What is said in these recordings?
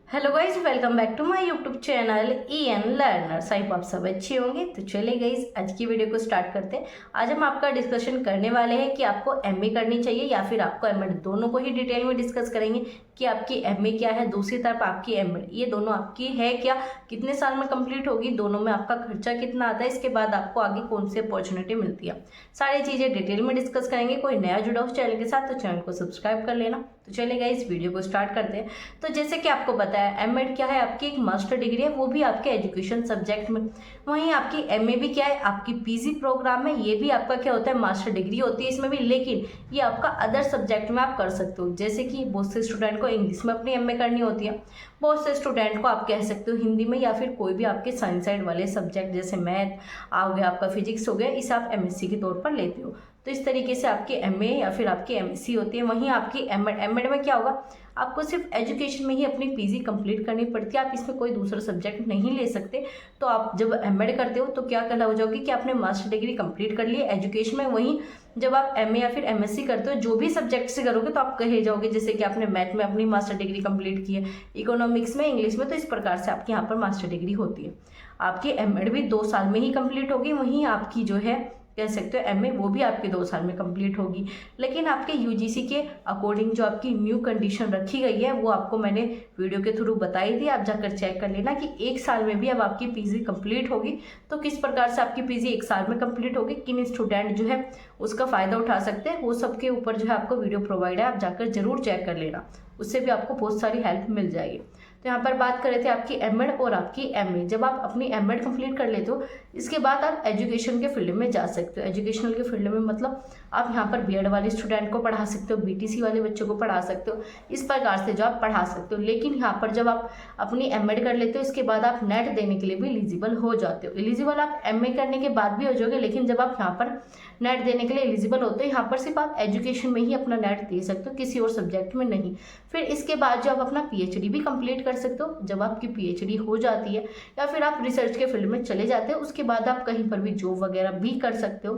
Hello guys, welcome back to my YouTube channel EN learners. I hope आप सब अच्छे होंगे। तो चलिए गाइज, आज की वीडियो को स्टार्ट करते हैं। आज हम आपका डिस्कशन करने वाले हैं कि आपको MA करनी चाहिए या फिर आपको MEd, दोनों को ही डिटेल में डिस्कस करेंगे कि आपकी MA क्या है, दूसरी तरफ आपकी MEd, ये दोनों आपकी है क्या, कितने साल में कंप्लीट होगी, दोनों में आपका खर्चा कितना आता है, इसके बाद आपको आगे कौन सी अपॉर्चुनिटी मिलती है, सारी चीज़ें डिटेल में डिस्कस करेंगे। कोई नया जुड़ा हो चैनल के साथ तो चैनल को सब्सक्राइब कर लेना। तो चलिए गाइज, वीडियो को स्टार्ट करते हैं। तो जैसे कि आपको पता है, MEd क्या है, आपकी एक मास्टर डिग्री है, वो भी आपके एजुकेशन सब्जेक्ट में। वहीं आपकी MA भी क्या है, आपकी PG प्रोग्राम में, ये भी आपका क्या होता है, मास्टर डिग्री होती है इसमें भी, लेकिन ये आपका अदर सब्जेक्ट में आप कर सकते हो। जैसे कि बहुत से स्टूडेंट को इंग्लिश में अपनी MA करनी होती है, बहुत से स्टूडेंट को आप कह सकते हो हिंदी में, या फिर कोई भी आपके साइंस साइड वाले सब्जेक्ट जैसे मैथ आ गया, आपका फिजिक्स हो गया, इसे आप MSc के तौर पर लेते हो। तो इस तरीके से आपकी MA या फिर आपकी MSc होती है। वहीं आपकी MEd में क्या होगा, आपको सिर्फ एजुकेशन में ही अपनी PG कंप्लीट करनी पड़ती है, आप इसमें कोई दूसरा सब्जेक्ट नहीं ले सकते। तो आप जब MEd करते हो तो क्या कहला हो जाओगे कि आपने मास्टर डिग्री कंप्लीट कर ली है एजुकेशन में। वहीं जब आप MA या फिर MSc करते हो, जो भी सब्जेक्ट से करोगे, तो आप कहे जाओगे जैसे कि आपने मैथ में अपनी मास्टर डिग्री कंप्लीट की है, इकोनॉमिक्स में, इंग्लिश में, तो इस प्रकार से आपके यहाँ पर मास्टर डिग्री होती है। आपकी MEd भी 2 साल में ही कंप्लीट होगी। वहीं आपकी जो है कह सकते हो MA, वो भी आपके 2 साल में कंप्लीट होगी। लेकिन आपके UGC के अकॉर्डिंग जो आपकी न्यू कंडीशन रखी गई है, वो आपको मैंने वीडियो के थ्रू बताई थी, आप जाकर चेक कर लेना कि 1 साल में भी अब आपकी PG कंप्लीट होगी। तो किस प्रकार से आपकी PG 1 साल में कंप्लीट होगी, किन स्टूडेंट जो है उसका फ़ायदा उठा सकते हैं, वो सबके ऊपर जो है आपको वीडियो प्रोवाइड है, आप जाकर जरूर चेक कर लेना, उससे भी आपको बहुत सारी हेल्प मिल जाएगी। तो यहाँ पर बात कर रहे थे आपकी MEd और आपकी MA। जब आप अपनी MEd कंप्लीट कर लेते हो, इसके बाद आप एजुकेशन के फील्ड में जा सकते हो। एजुकेशनल के फील्ड में मतलब आप यहाँ पर BEd वाले स्टूडेंट को पढ़ा सकते हो, BTC वाले बच्चों को पढ़ा सकते हो, इस प्रकार से जो आप पढ़ा सकते हो। लेकिन यहाँ पर जब आप अपनी MEd कर लेते हो, इसके बाद आप नेट देने के लिए भी एलिजिबल हो जाते हो। एलिजिबल आप MA करने के बाद भी हो जाओगे, लेकिन जब आप यहाँ पर नेट देने के लिए एलिजिबल होते हो, यहाँ पर सिर्फ आप एजुकेशन में ही अपना नेट दे सकते हो, किसी और सब्जेक्ट में नहीं। फिर इसके बाद जो आप अपना PhD भी कंप्लीट कर सकते हो। जब आपकी PhD हो जाती है या फिर आप रिसर्च के फील्ड में चले जाते हो, उसके बाद आप कहीं पर भी जॉब वगैरह भी कर सकते हो,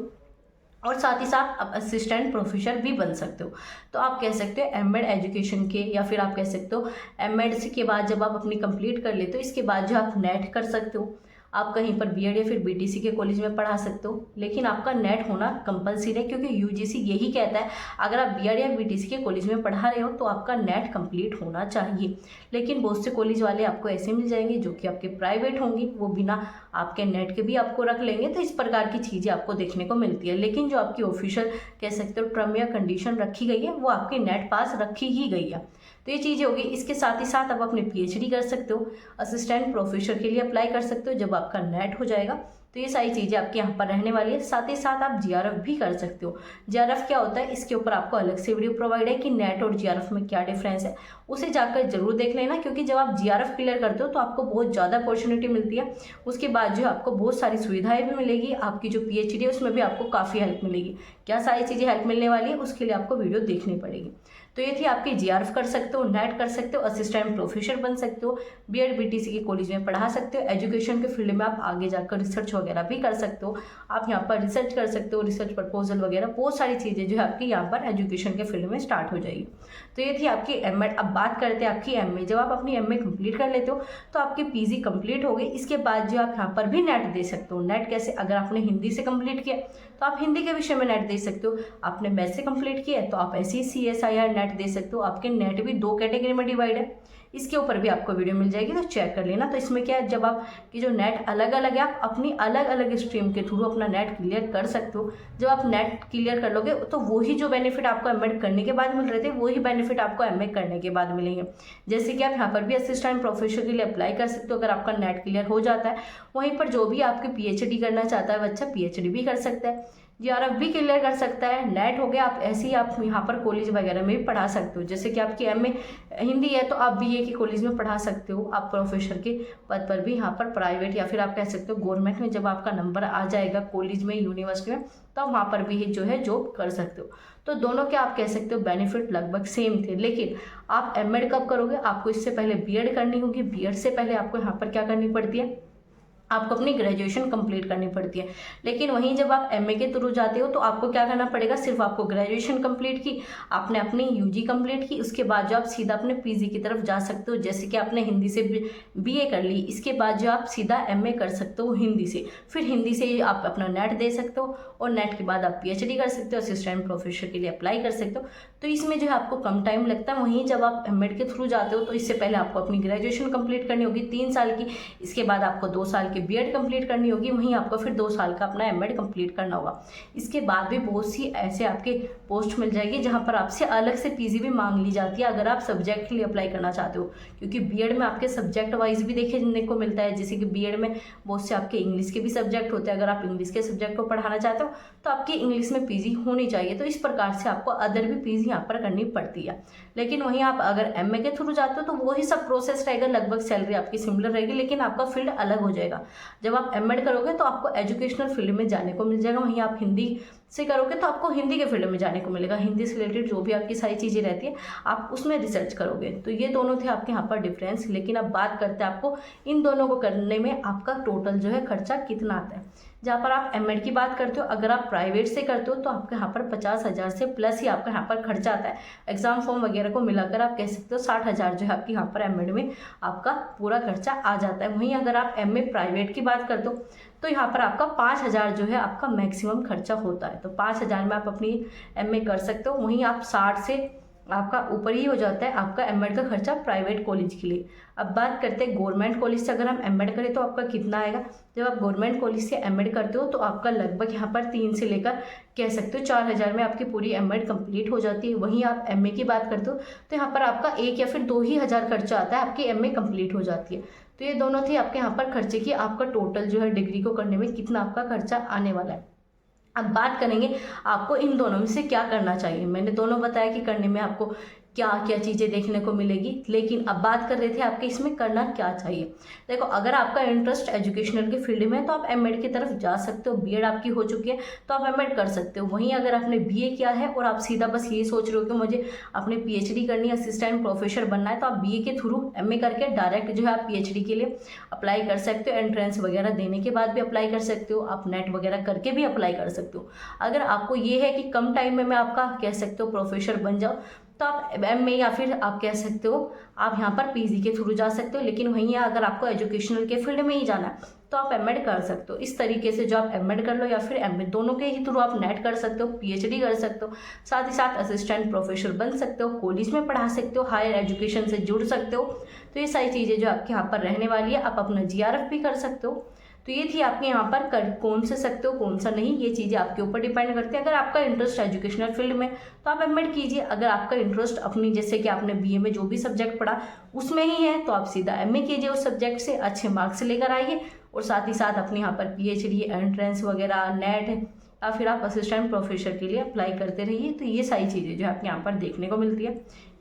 और साथ ही साथ आप असिस्टेंट प्रोफेसर भी बन सकते हो। तो आप कह सकते हो MEd एजुकेशन के, या फिर आप कह सकते हो MEd के बाद जब आप अपनी कंप्लीट कर लेते हो, इसके बाद जो आप नेट कर सकते हो, आप कहीं पर BEd या फिर BTC के कॉलेज में पढ़ा सकते हो। लेकिन आपका नेट होना कंपलसरी है, क्योंकि UGC यही कहता है, अगर आप BEd या BTC के कॉलेज में पढ़ा रहे हो तो आपका नेट कंप्लीट होना चाहिए। लेकिन बहुत से कॉलेज वाले आपको ऐसे मिल जाएंगे जो कि आपके प्राइवेट होंगे, वो बिना आपके नेट के भी आपको रख लेंगे। तो इस प्रकार की चीज़ें आपको देखने को मिलती है। लेकिन जो आपकी ऑफिशियल कह सकते हो टर्म या कंडीशन रखी गई है, वो आपके नेट पास रखी ही गई है। तो ये चीज़ें होगी। इसके साथ ही साथ आप अपने PhD कर सकते हो, असिस्टेंट प्रोफेसर के लिए अप्लाई कर सकते हो जब आपका नेट हो जाएगा। तो ये सारी चीज़ें आपके यहाँ पर रहने वाली है। साथ ही साथ आप GRF भी कर सकते हो। GRF क्या होता है, इसके ऊपर आपको अलग से वीडियो प्रोवाइड है कि नेट और GRF में क्या डिफरेंस है, उसे जाकर जरूर देख लेना। क्योंकि जब आप GRF क्लियर करते हो तो आपको बहुत ज़्यादा अपॉर्चुनिटी मिलती है, उसके बाद जो आपको बहुत सारी सुविधाएं भी मिलेगी। आपकी जो PhD है उसमें भी आपको काफ़ी हेल्प मिलेगी। क्या सारी चीज़ें हेल्प मिलने वाली है, उसके लिए आपको वीडियो देखनी पड़ेगी। तो ये थी आपकी GRF कर सकते हो, नेट कर सकते हो, असिस्टेंट प्रोफेसर बन सकते हो, BEd BTC के कॉलेज में पढ़ा सकते हो। एजुकेशन के फील्ड में आप आगे जाकर रिसर्च वगैरह भी कर सकते हो, आप यहाँ पर रिसर्च कर सकते हो, रिसर्च प्रपोजल वगैरह बहुत सारी चीज़ें जो है आपकी यहाँ पर एजुकेशन के फील्ड में स्टार्ट हो जाएगी। तो ये थी आपकी MEd। अब बात करते हैं आपकी MA। जब आप अपनी MA कंप्लीट कर लेते हो तो आपकी PG कंप्लीट हो गई। इसके बाद जो आप यहाँ पर भी नेट दे सकते हो। नेट कैसे, अगर आपने हिंदी से कंप्लीट किया तो आप हिंदी के विषय में नेट दे सकते हो, आपने मैथ से कंप्लीट किया है तो आप ऐसे ही CSIR नेट दे सकते हो। आपके नेट भी 2 कैटेगरी में डिवाइड है, इसके ऊपर भी आपको वीडियो मिल जाएगी, तो चेक कर लेना। तो इसमें क्या है, जब आपकी जो नेट अलग अलग है, आप अपनी अलग अलग स्ट्रीम के थ्रू अपना नेट क्लियर कर सकते हो। जब आप नेट क्लियर कर लोगे तो वही जो बेनिफिट आपको MEd करने के बाद मिल रहे थे, वही बेनिफिट आपको MA करने के बाद मिलेंगे। जैसे कि आप यहाँ पर भी असिस्टेंट प्रोफेसर के लिए अप्लाई कर सकते हो अगर आपका नेट क्लियर हो जाता है। वहीं पर जो भी आपकी PhD करना चाहता है बच्चा, PhD भी कर सकता है, GRF भी क्लियर कर सकता है। नेट हो गया, आप ऐसे ही आप यहाँ पर कॉलेज वगैरह में भी पढ़ा सकते हो। जैसे कि आपकी MA हिंदी है तो आप BA के कॉलेज में पढ़ा सकते हो। आप प्रोफेसर के पद पर भी यहाँ पर प्राइवेट या फिर आप कह सकते हो गवर्नमेंट में, जब आपका नंबर आ जाएगा कॉलेज में, यूनिवर्सिटी में, तो वहाँ पर भी जो है जॉब कर सकते हो। तो दोनों के आप कह सकते हो बेनिफिट लगभग सेम थे। लेकिन आप MEd कब करोगे, आपको इससे पहले BEd करनी होगी। BEd से पहले आपको यहाँ पर क्या करनी पड़ती है, आपको अपनी ग्रेजुएशन कंप्लीट करनी पड़ती है। लेकिन वहीं जब आप एमए के थ्रू जाते हो तो आपको क्या करना पड़ेगा, सिर्फ आपको ग्रेजुएशन कंप्लीट की, आपने अपनी यूजी कंप्लीट की, उसके बाद जो आप सीधा अपने पीजी की तरफ जा सकते हो। जैसे कि आपने हिंदी से बीए कर ली, इसके बाद जो आप सीधा एमए कर सकते हो हिंदी से, फिर हिंदी से आप अपना नेट दे सकते हो और नेट के बाद आप पीएचडी कर सकते हो, असिस्टेंट प्रोफेसर के लिए अप्लाई कर सकते हो। तो इसमें जो है आपको कम टाइम लगता है। वहीं जब आप एमएड के थ्रू जाते हो तो इससे पहले आपको अपनी ग्रेजुएशन कंप्लीट करनी होगी 3 साल की, इसके बाद आपको 2 साल की बीएड कंप्लीट करनी होगी, वहीं आपको फिर 2 साल का अपना एमएड कंप्लीट करना होगा। इसके बाद भी बहुत सी ऐसे आपके पोस्ट मिल जाएगी जहाँ पर आपसे अलग से पीजी भी मांग ली जाती है अगर आप सब्जेक्ट के लिए अप्लाई करना चाहते हो, क्योंकि बीएड में आपके सब्जेक्ट वाइज भी देखने को मिलता है। जैसे कि बीएड में बहुत से आपके इंग्लिश के भी सब्जेक्ट होते हैं, अगर आप इंग्लिश के सब्जेक्ट को पढ़ाना चाहते हो तो आपकी इंग्लिश में पीजी होनी चाहिए। तो इस प्रकार से आपको अदर भी पीजी यहाँ पर करनी पड़ती है। लेकिन वहीं आप अगर एमए के थ्रू जाते हो तो वही सब प्रोसेस रहेगा, लगभग सैलरी आपकी सिमिलर रहेगी, लेकिन आपका फील्ड अलग हो जाएगा। जब आप एमएड करोगे तो आपको एजुकेशनल फील्ड में जाने को मिल जाएगा, वहीं आप हिंदी से करोगे तो आपको हिंदी के फील्ड में जाने को मिलेगा। हिंदी से रिलेटेड जो भी आपकी सारी चीज़ें रहती है आप उसमें रिसर्च करोगे। तो ये दोनों थे आपके यहाँ पर डिफरेंस। लेकिन अब बात करते हैं आपको इन दोनों को करने में आपका टोटल जो है खर्चा कितना आता है। जहाँ पर आप एमएड की बात करते हो, अगर आप प्राइवेट से करते हो तो आपके यहाँ पर 50,000 से प्लस ही आपका यहाँ पर खर्चा आता है। एग्जाम फॉर्म वगैरह को मिलाकर आप कह सकते हो 60,000 जो है आपके यहाँ पर एमएड में आपका पूरा खर्चा आ जाता है। वहीं अगर आप एमए प्राइवेट की बात करते हो तो यहाँ पर आपका 5,000 जो है आपका मैक्सिमम खर्चा होता है। तो 5,000 में आप अपनी एमए कर सकते हो। वहीं आप 60 से आपका ऊपर ही हो जाता है आपका एमएड का खर्चा प्राइवेट कॉलेज के लिए। अब बात करते हैं गवर्नमेंट कॉलेज से अगर हम एमएड करें तो आपका कितना आएगा। जब आप गवर्नमेंट कॉलेज से एमएड करते हो तो आपका लगभग यहाँ पर 3 से लेकर कह सकते हो 4,000 में आपकी पूरी एमएड कंप्लीट हो जाती है। वहीं आप एमए की बात करते हो तो यहाँ पर आपका 1 या फिर 2 ही हज़ार खर्चा आता है, आपकी एमए कंप्लीट हो जाती है। तो ये दोनों थे आपके यहाँ पर खर्चे की, आपका टोटल जो है डिग्री को करने में कितना आपका खर्चा आने वाला है। अब बात करेंगे आपको इन दोनों में से क्या करना चाहिए। मैंने दोनों बताया कि करने में आपको क्या क्या चीज़ें देखने को मिलेगी, लेकिन अब बात कर रहे थे आपके इसमें करना क्या चाहिए। देखो, अगर आपका इंटरेस्ट एजुकेशनल के फील्ड में है तो आप एमएड की तरफ जा सकते हो। बीएड आपकी हो चुकी है तो आप एमएड कर सकते हो। वहीं अगर आपने बीए किया है और आप सीधा बस ये सोच रहे हो कि मुझे अपने पीएचडी करनी है, असिस्टेंट प्रोफेसर बनना है, तो आप बीए के थ्रू एमए करके डायरेक्ट जो है आप पीएचडी के लिए अप्लाई कर सकते हो। एंट्रेंस वगैरह देने के बाद भी अप्लाई कर सकते हो, आप नेट वगैरह करके भी अप्लाई कर सकते हो। अगर आपको ये है कि कम टाइम में मैं आपका कह सकते हो प्रोफेसर बन जाओ तो आप एमए या फिर आप कह सकते हो आप यहाँ पर पीजी के थ्रू जा सकते हो। लेकिन वहीं अगर आपको एजुकेशनल के फील्ड में ही जाना है तो आप एमएड कर सकते हो। इस तरीके से जो आप एमएड कर लो या फिर एमए, दोनों के ही थ्रू आप नेट कर सकते हो, पीएचडी कर सकते हो, साथ ही साथ असिस्टेंट प्रोफेसर बन सकते हो, कॉलेज में पढ़ा सकते हो, हायर एजुकेशन से जुड़ सकते हो। तो ये सारी चीज़ें जो आपके यहाँ पर रहने वाली है। आप अपना जीआरएफ भी कर सकते हो। तो ये थी आपके यहाँ पर कौन से सकते हो कौन सा नहीं, ये चीज़ें आपके ऊपर डिपेंड करती है। अगर आपका इंटरेस्ट एजुकेशनल फील्ड में तो आप एमएड कीजिए। अगर आपका इंटरेस्ट अपनी जैसे कि आपने बीए में जो भी सब्जेक्ट पढ़ा उसमें ही है तो आप सीधा एमए कीजिए, उस सब्जेक्ट से अच्छे मार्क्स लेकर आइए और साथ ही साथ अपने यहाँ पर पीएचडी, एंट्रेंस वगैरह, नेट या फिर आप असिस्टेंट प्रोफेसर के लिए अप्लाई करते रहिए। तो ये सारी चीज़ें जो आपके यहाँ पर देखने को मिलती है,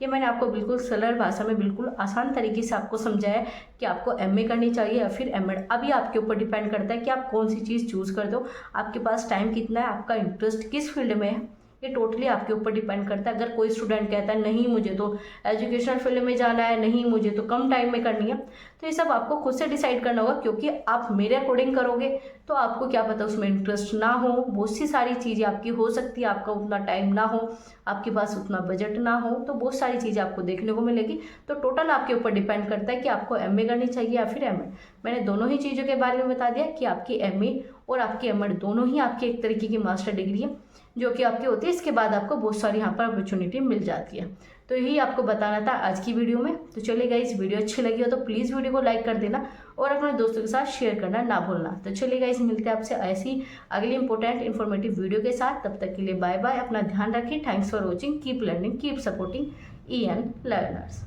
ये मैंने आपको बिल्कुल सरल भाषा में बिल्कुल आसान तरीके से आपको समझाया कि आपको एमए करनी चाहिए या फिर एमएड। अभी आपके ऊपर डिपेंड करता है कि आप कौन सी चीज़ चूज़ कर दो, आपके पास टाइम कितना है, आपका इंटरेस्ट किस फील्ड में है, ये टोटली आपके ऊपर डिपेंड करता है। अगर कोई स्टूडेंट कहता है नहीं मुझे तो एजुकेशनल फील्ड में जाना है, नहीं मुझे तो कम टाइम में करनी है, तो ये सब आपको खुद से डिसाइड करना होगा। क्योंकि आप मेरे अकॉर्डिंग करोगे तो आपको क्या पता उसमें इंटरेस्ट ना हो, बहुत सी सारी चीज़ें आपकी हो सकती है, आपका उतना टाइम ना हो, आपके पास उतना बजट ना हो, तो बहुत सारी चीज़ें आपको देखने को मिलेगी। तो टोटल आपके ऊपर डिपेंड करता है कि आपको एमए करनी चाहिए या फिर एमएड। मैंने दोनों ही चीज़ों के बारे में बता दिया कि आपकी एमए और आपकी एमएड दोनों ही आपकी एक तरीके की मास्टर डिग्री है जो कि आपकी होती है। इसके बाद आपको बहुत सारी यहाँ पर अपॉर्चुनिटी मिल जाती है। तो यही आपको बताना था आज की वीडियो में। तो चलिए गाइस, वीडियो अच्छी लगी हो तो प्लीज़ वीडियो को लाइक कर देना और अपने दोस्तों के साथ शेयर करना ना भूलना। तो चलिए गाइस, मिलते हैं आपसे ऐसी अगली इंपॉर्टेंट इन्फॉर्मेटिव वीडियो के साथ। तब तक के लिए बाय बाय, अपना ध्यान रखिए। Thanks for watching, keep learning, keep supporting EN learners.